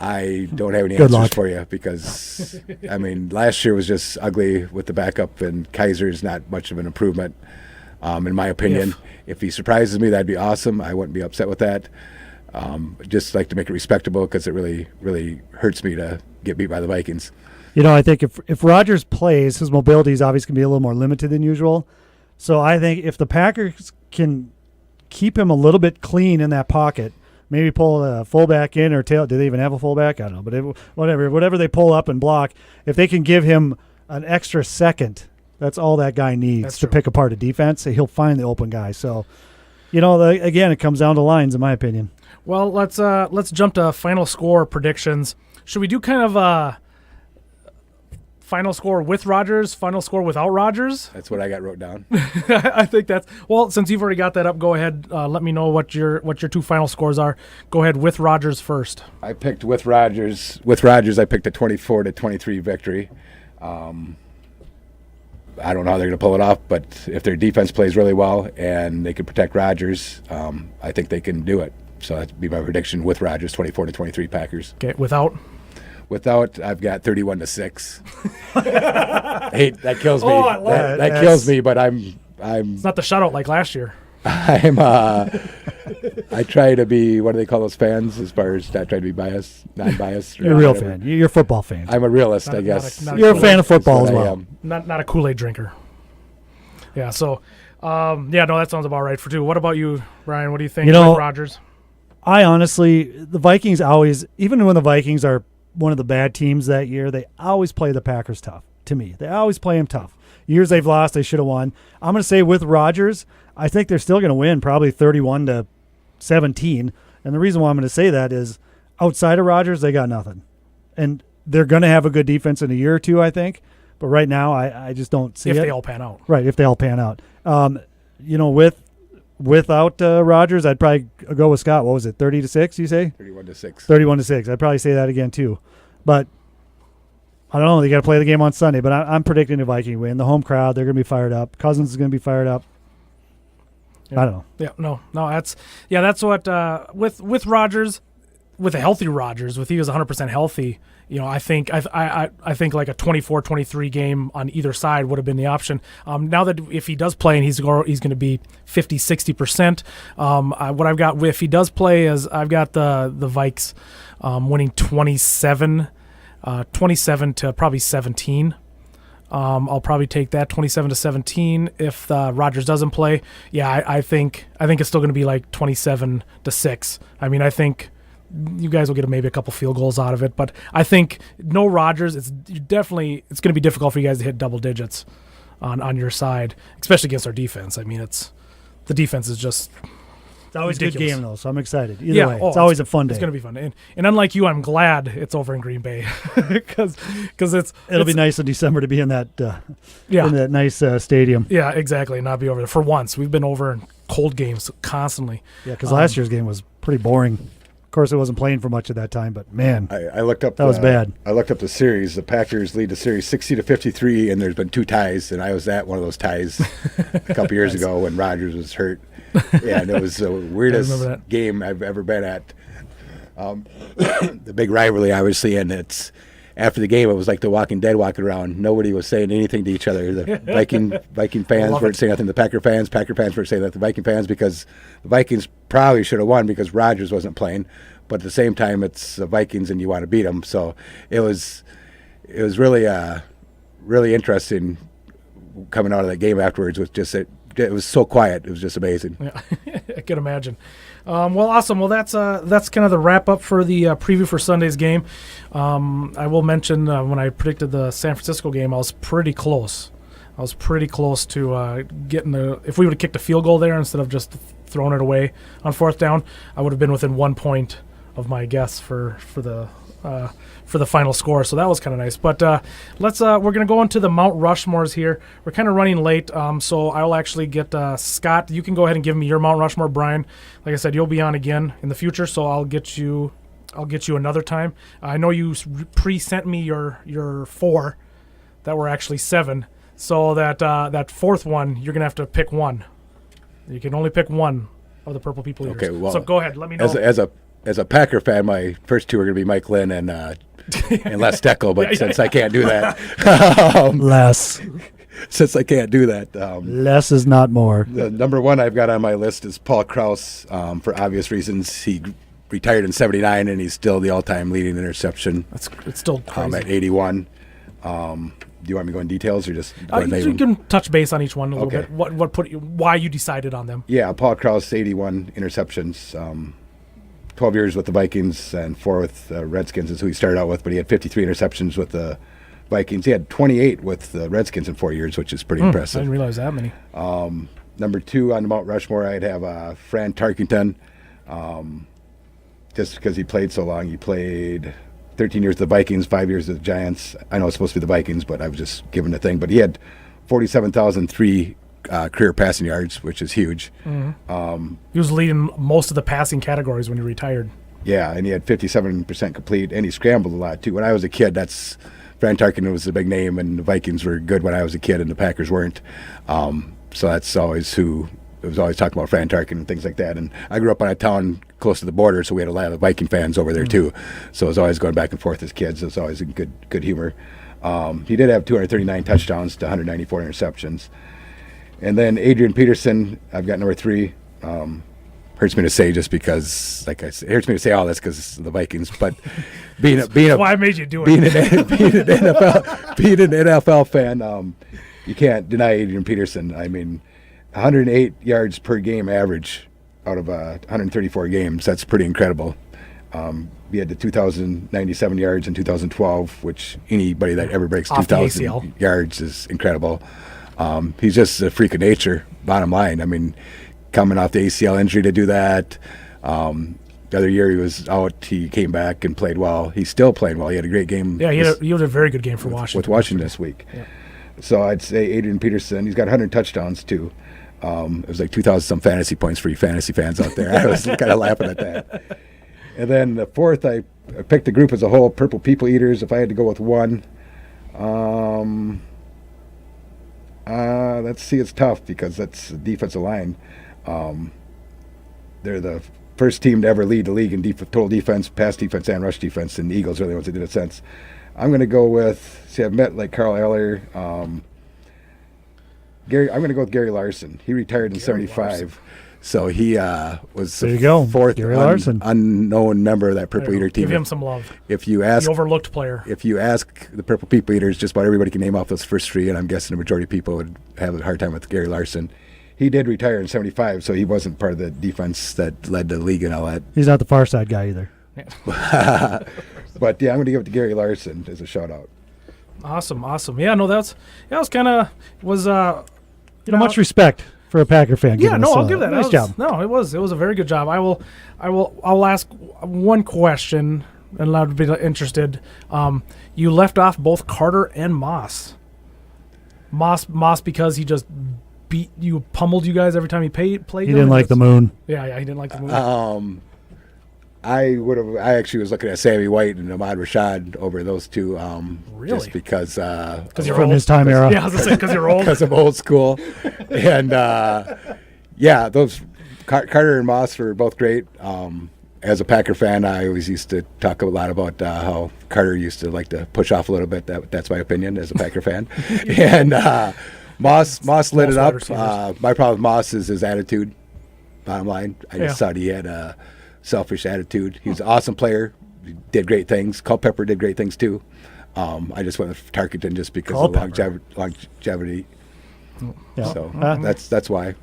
I don't have any answers for you because, last year was just ugly with the backup, and Kaiser's not much of an improvement, in my opinion. If he surprises me, that'd be awesome. I wouldn't be upset with that. Just like to make it respectable because it really, really hurts me to get beat by the Vikings. I think if Rodgers plays, his mobility is obviously going to be a little more limited than usual. So I think if the Packers can keep him a little bit clean in that pocket, maybe pull a fullback in or tail. Do they even have a fullback? I don't know. But whatever they pull up and block, if they can give him an extra second, that's all that guy needs to pick apart a defense. He'll find the open guy. So, again, it comes down to lines, in my opinion. Well, let's jump to final score predictions. Should we do kind of final score with Rodgers, final score without Rodgers. That's what I got wrote down. I think that's well. Since you've already got that up, go ahead. Let me know what your two final scores are. Go ahead with Rodgers first. I picked with Rodgers. With Rodgers, I picked a 24-23 victory. I don't know how they're going to pull it off, but if their defense plays really well and they can protect Rodgers, I think they can do it. So that'd be my prediction with Rodgers, 24-23 Packers. Okay, without, I've got 31-6. That kills me. Oh, I love that kills me, but I'm. It's not the shutout like last year. I try to be, what do they call those fans, as far as not trying to be biased, non-biased. You're a real fan. You're a football fan. I'm a realist, I guess. You're a fan of football as well. Not a Kool-Aid drinker. Yeah, so, no, that sounds about right for two. What about you, Brian? What do you think with Rodgers? I honestly, the Vikings always, even when the Vikings are one of the bad teams that year, they always play the Packers tough, to me. They always play them tough. Years they've lost, they should have won. I'm going to say with Rodgers, I think they're still going to win, probably 31-17. And the reason why I'm going to say that is outside of Rodgers, they got nothing. And they're going to have a good defense in a year or two, I think. But right now, I just don't see it. If they all pan out. Right, if they all pan out. Without Rodgers, I'd probably go with Scott. What was it, 30-6, you say? 31-6. 31-6. I'd probably say that again, too. But I don't know. They got to play the game on Sunday. But I'm predicting the Viking win. The home crowd, they're going to be fired up. Cousins is going to be fired up. Yeah. I don't know. Yeah, no, that's what with Rodgers, with a healthy Rodgers, if he was 100% healthy, I think I think like a 24-23 game on either side would have been the option. Now that if he does play and he's going to be 50-60%, what I've got if he does play is I've got the Vikes winning 27 to probably 17. I'll probably take that 27-17 if Rodgers doesn't play. Yeah, I think it's still going to be like 27-6. I mean, I think you guys will get maybe a couple field goals out of it, but I think no Rodgers. It's going to be difficult for you guys to hit double digits on your side, especially against our defense. I mean, the defense is just. It's always ridiculous. a good game, though, so I'm excited. Either way, it's always a fun day. It's going to be fun. And unlike you, I'm glad it's over in Green Bay because it'll be nice in December to be in that in that nice stadium. Yeah, exactly. Not be over there. For once, we've been over in cold games constantly. Yeah, because last year's game was pretty boring. Of course, it wasn't playing for much of that time, but man, I looked up. That was bad. I looked up the series. The Packers lead the series 60-53, and there's been 2 ties, and I was at one of those ties a couple years ago when Rodgers was hurt. Yeah, and it was the weirdest game I've ever been at. The big rivalry, obviously, and it's after the game, it was like the Walking Dead walking around. Nobody was saying anything to each other. The Viking fans weren't saying nothing to the Packer fans weren't saying nothing to the Viking fans because the Vikings probably should have won because Rodgers wasn't playing. But at the same time, it's the Vikings and you want to beat them. So it was really really interesting coming out of that game afterwards with just it was so quiet. It was just amazing. Yeah, I can imagine. Well, awesome. Well, that's kind of the wrap up for the preview for Sunday's game. I will mention when I predicted the San Francisco game, I was pretty close. To getting if we would have kicked a field goal there instead of just throwing it away on 4th down, I would have been within 1 point of my guess for the final score. So that was kind of nice. But we're going to go into the Mount Rushmores here. We're kind of running late, so I'll actually get Scott. You can go ahead and give me your Mount Rushmore, Brian. Like I said, you'll be on again in the future, so I'll get you another time. I know you pre-sent me your 4 that were actually 7. So that 4th one, you're going to have to pick one. You can only pick one of the Purple People Eaters. Okay, well, so go ahead. Let me know. As a Packer fan, my first 2 are going to be Mike Lynn and Les Steckel, but since I can't do that, since I can't do that, less is not more. The number 1 I've got on my list is Paul Krause. For obvious reasons, he retired in '79, and he's still the all-time leading interception. It's still crazy. At 81. Do you want me to go in details or just you can touch base on each one a little bit. Why you decided on them? Yeah, Paul Krause, 81 interceptions. 12 years with the Vikings and 4 with the Redskins is who he started out with, but he had 53 interceptions with the Vikings. He had 28 with the Redskins in 4 years, which is pretty impressive. I didn't realize that many. Number 2 on the Mount Rushmore, I'd have Fran Tarkenton, just because he played so long. He played 13 years with the Vikings, 5 years with the Giants. I know it's supposed to be the Vikings, but I was just given the thing. But he had 47,003 career passing yards, which is huge. He was leading most of the passing categories when he retired. Yeah, and he had 57% complete, and he scrambled a lot too. When I was a kid, Fran Tarkenton was a big name, and the Vikings were good when I was a kid, and the Packers weren't. So that's always who it was always talking about, Fran Tarkenton and things like that. And I grew up in a town close to the border, so we had a lot of Viking fans over there too. So it was always going back and forth as kids. It was always in good humor. He did have 239 touchdowns to 194 interceptions. And then Adrian Peterson, I've got number 3. Hurts me to say, just because, like I said, it hurts me to say all this because of the Vikings. But why I made you do it. Being an NFL fan, you can't deny Adrian Peterson. I mean, 108 yards per game average out of 134 games. That's pretty incredible. He had the 2,097 yards in 2012, which anybody that ever breaks 2,000 yards is incredible. He's just a freak of nature, bottom line. I mean, coming off the ACL injury to do that. The other year he was out, he came back and played well. He's still playing well. He had a great game. Yeah, he had a very good game for Washington. With Washington this week. Yeah. So I'd say Adrian Peterson, he's got 100 touchdowns too. It was like 2,000 some fantasy points for you fantasy fans out there. I was kind of laughing at that. And then the 4th, I picked the group as a whole, Purple People Eaters. If I had to go with one, let's see, it's tough because that's the defensive line. They're the first team to ever lead the league in total defense, pass defense, and rush defense, and the Eagles are the ones that did it since. I'm going to go with, I've met like Carl Eller. I'm going to go with Gary Larson. He retired in 75. Larson. So he was the 4th unknown member of that Purple Eater team. Give him some love. If you ask, the overlooked player. If you ask the Purple People Eaters, just about everybody can name off those first 3, and I'm guessing the majority of people would have a hard time with Gary Larson. He did retire in 75, so he wasn't part of the defense that led the league and all that. He's not the far side guy either. But yeah, I'm going to give it to Gary Larson as a shout out. Awesome. Yeah, no, that was kind of much respect for a Packer fan. Yeah, no, I'll give that. Nice job. No, it was a very good job. I'll ask one question, and I'd be interested. You left off both Carter and Moss. Moss because he just pummeled you guys every time he played. He didn't like the moon. Yeah, he didn't like the moon. I actually was looking at Sammy White and Ahmad Rashad over those two. Really? Just because you're from old. His time era. Yeah, I was going to say because you're old. Because I'm old school. And yeah, those Carter and Moss were both great. As a Packer fan, I always used to talk a lot about how Carter used to like to push off a little bit. That's my opinion as a Packer fan. And Moss lit it up. My problem with Moss is his attitude. Bottom line, I just thought he had a selfish attitude. He was an awesome player. He did great things. Culpepper did great things too. I just went with Tarkenton just because of longevity. Yeah. So that's why.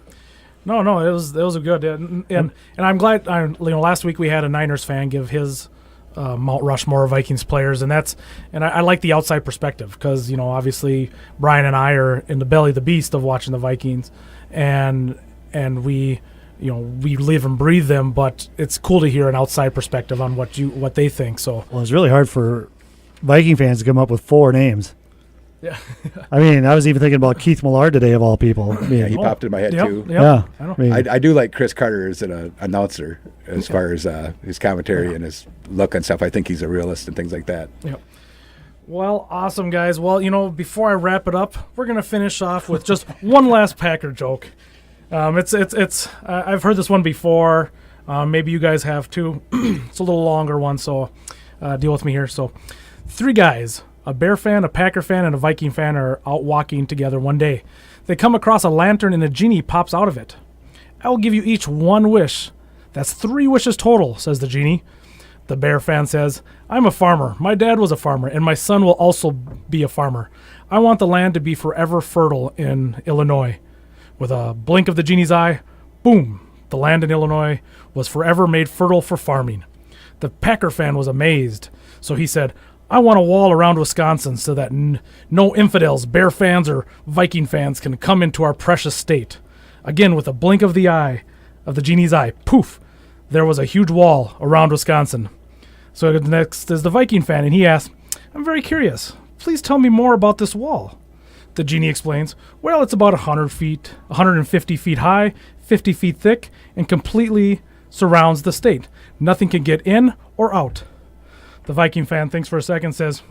No, it was a good, and I'm glad. Last week we had a Niners fan give his Mount Rushmore Vikings players, and I like the outside perspective because obviously Brian and I are in the belly of the beast of watching the Vikings, and we live and breathe them, but it's cool to hear an outside perspective on what they think. So it's really hard for Viking fans to come up with 4 names. Yeah. I mean, I was even thinking about Keith Millard today, of all people. Yeah, he popped in my head too. Yeah. I do like Chris Carter as an announcer as far as his commentary and his look and stuff. I think he's a realist and things like that. Yep. Well, awesome, guys. Well, before I wrap it up, we're going to finish off with just one last Packer joke. It's I've heard this one before. Maybe you guys have too. It's a little longer one, so deal with me here. So 3 guys, a Bear fan, a Packer fan, and a Viking fan are out walking together one day. They come across a lantern and a genie pops out of it. I will give you each 1 wish. That's 3 wishes total, says the genie. The Bear fan says, I'm a farmer. My dad was a farmer, and my son will also be a farmer. I want the land to be forever fertile in Illinois. With a blink of the genie's eye, boom, the land in Illinois was forever made fertile for farming. The Packer fan was amazed, so he said, I want a wall around Wisconsin so that no infidels, Bear fans, or Viking fans can come into our precious state. Again, with a blink of the genie's eye, poof, there was a huge wall around Wisconsin. So next is the Viking fan, and he asks, I'm very curious. Please tell me more about this wall. The genie explains, well, it's about 150 feet high, 50 feet thick, and completely surrounds the state. Nothing can get in or out. The Viking fan thinks for a second and says,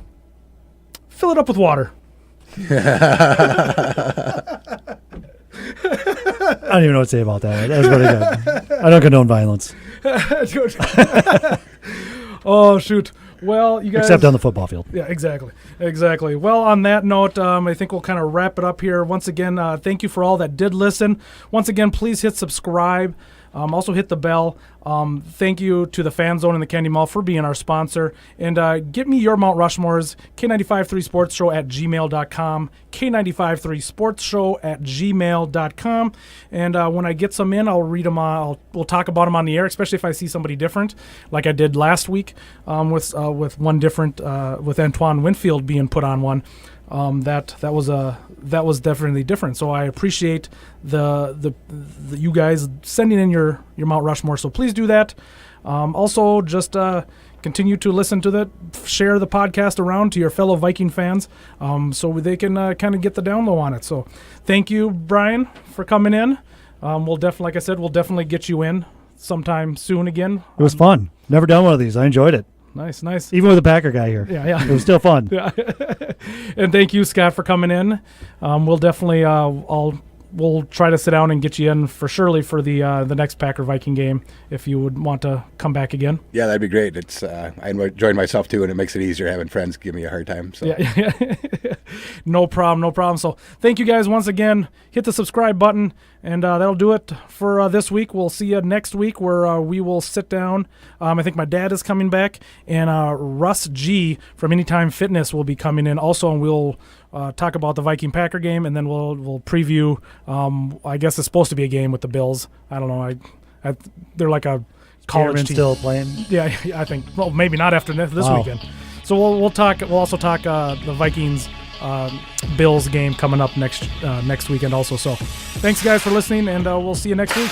fill it up with water. I don't even know what to say about that. That was pretty good. I don't condone violence. Oh, shoot. Well, you guys... Except on the football field. Yeah, exactly. Well, on that note, I think we'll kind of wrap it up here. Once again, thank you for all that did listen. Once again, please hit subscribe. Also hit the bell. Thank you to the Fan Zone and the Candy Mall for being our sponsor. And get me your Mount Rushmores, K953 Sports Show at gmail.com, K953 Sports Show at gmail.com. And when I get some in, I'll read them. We'll talk about them on the air, especially if I see somebody different, like I did last week with one different, with Antoine Winfield being put on one. That was definitely different. So I appreciate the you guys sending in your Mount Rushmore. So please do that. Also, just continue to listen to share the podcast around to your fellow Viking fans, so they can kind of get the down low on it. So thank you, Brian, for coming in. We'll definitely, like I said, we'll definitely get you in sometime soon again. It was fun. Never done one of these. I enjoyed it. Nice. Even with the Packer guy here. Yeah. It was still fun. Yeah. And thank you, Scott, for coming in. We'll definitely we'll try to sit down and get you in for the next Packer Viking game if you would want to come back again. Yeah, that'd be great. It's I enjoyed myself too, and it makes it easier having friends give me a hard time. So. Yeah. No problem. So thank you guys once again. Hit the subscribe button, and that'll do it for this week. We'll see you next week where we will sit down. I think my dad is coming back, and Russ G from Anytime Fitness will be coming in also, and we'll talk about the Viking Packer game, and then we'll preview. I guess it's supposed to be a game with the Bills. I don't know. They're like a college team. Still playing? Yeah, I think. Well, maybe not after this weekend. So we'll talk. We'll also talk the Vikings Bills game coming up next weekend also. So thanks guys for listening, and we'll see you next week.